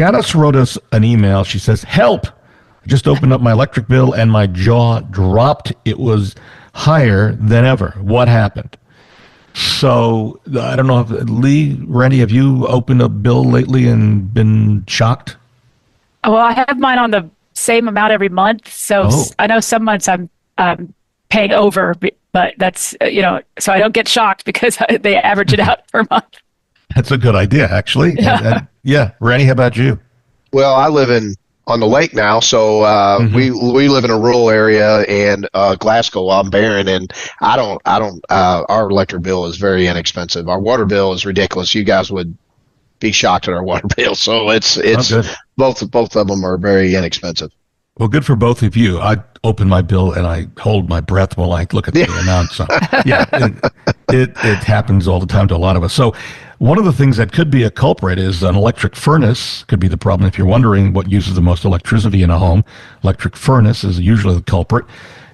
Janice wrote us an email. She says, help! I just opened up my electric bill and my jaw dropped. It was higher than ever. What happened? So I don't know if Lee, Randy, have you opened a bill lately and been shocked? Well, I have mine on the same amount every month. So I know some months I'm paying over, but that's, so I don't get shocked because they average it out per month. That's a good idea, actually. Yeah. Yeah. Randy, how about you? Well, I live on the lake now, so we live in a rural area, and Glasgow, I'm Barron, and our electric bill is very inexpensive. Our water bill is ridiculous. You guys would be shocked at our water bill. So it's both of them are very inexpensive. Well, good for both of you. I open my bill and I hold my breath while I look at the amount. So yeah, it happens all the time to a lot of us. So one of the things that could be a culprit is an electric furnace could be the problem. If you're wondering what uses the most electricity in a home, electric furnace is usually the culprit.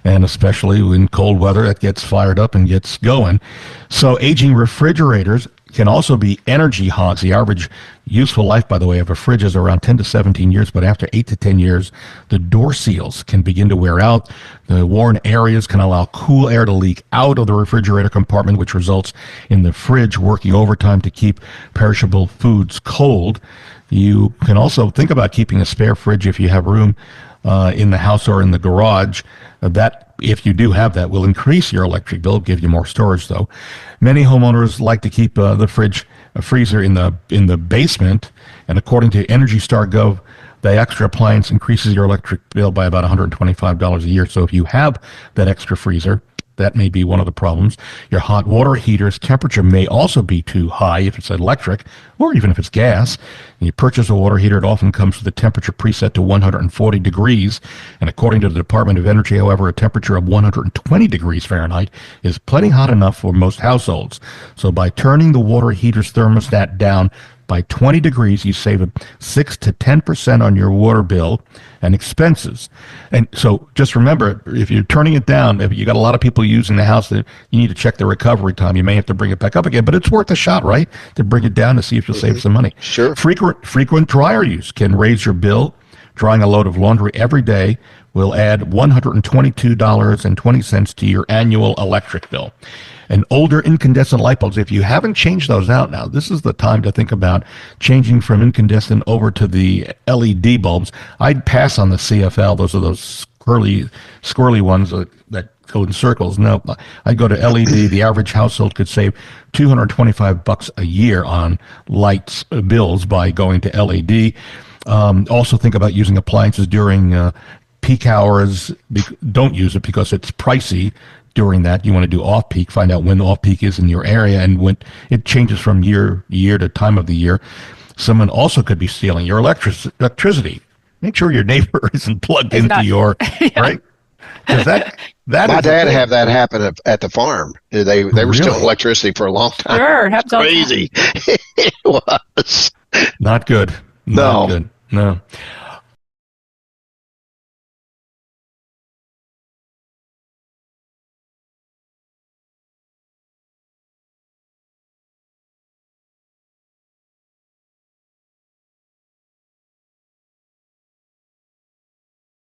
And especially in cold weather, it gets fired up and gets going. So aging refrigerators can also be energy hogs. The average useful life, by the way, of a fridge is around 10 to 17 years, but after 8 to 10 years, the door seals can begin to wear out. The worn areas can allow cool air to leak out of the refrigerator compartment, which results in the fridge working overtime to keep perishable foods cold. You can also think about keeping a spare fridge if you have room in the house or in the garage. That, if you do have that, will increase your electric bill, give you more storage, though. Many homeowners like to keep the freezer in the basement, and according to Energy Star Gov, the extra appliance increases your electric bill by about $125 a year. So if you have that extra freezer, that may be one of the problems. Your hot water heater's temperature may also be too high if it's electric, or even if it's gas. When you purchase a water heater, it often comes with a temperature preset to 140 degrees. And according to the Department of Energy, however, a temperature of 120 degrees Fahrenheit is plenty hot enough for most households. So by turning the water heater's thermostat down by 20 degrees, you save 6 to 10% on your water bill and expenses. And so just remember, if you're turning it down, if you got a lot of people using the house, that you need to check the recovery time. You may have to bring it back up again, but it's worth a shot, right? To bring it down to see if you'll save some money. Sure. Frequent dryer use can raise your bill. Drying a load of laundry every day will add $122.20 to your annual electric bill. And older incandescent light bulbs, if you haven't changed those out now, this is the time to think about changing from incandescent over to the LED bulbs. I'd pass on the CFL. Those are those squirrely ones that go in circles. No, I'd go to LED. The average household could save $225 a year on lights bills by going to LED. Also think about using appliances during peak hours. Don't use it because it's pricey. During that, you want to do off-peak, find out when the off-peak is in your area, and when it changes from year to time of the year. Someone also could be stealing your electricity. Make sure your neighbor isn't plugged into your, right? Because that my dad had that happen at the farm. They were stealing electricity for a long time. Sure, it's crazy. It was not good. No. Not good. No.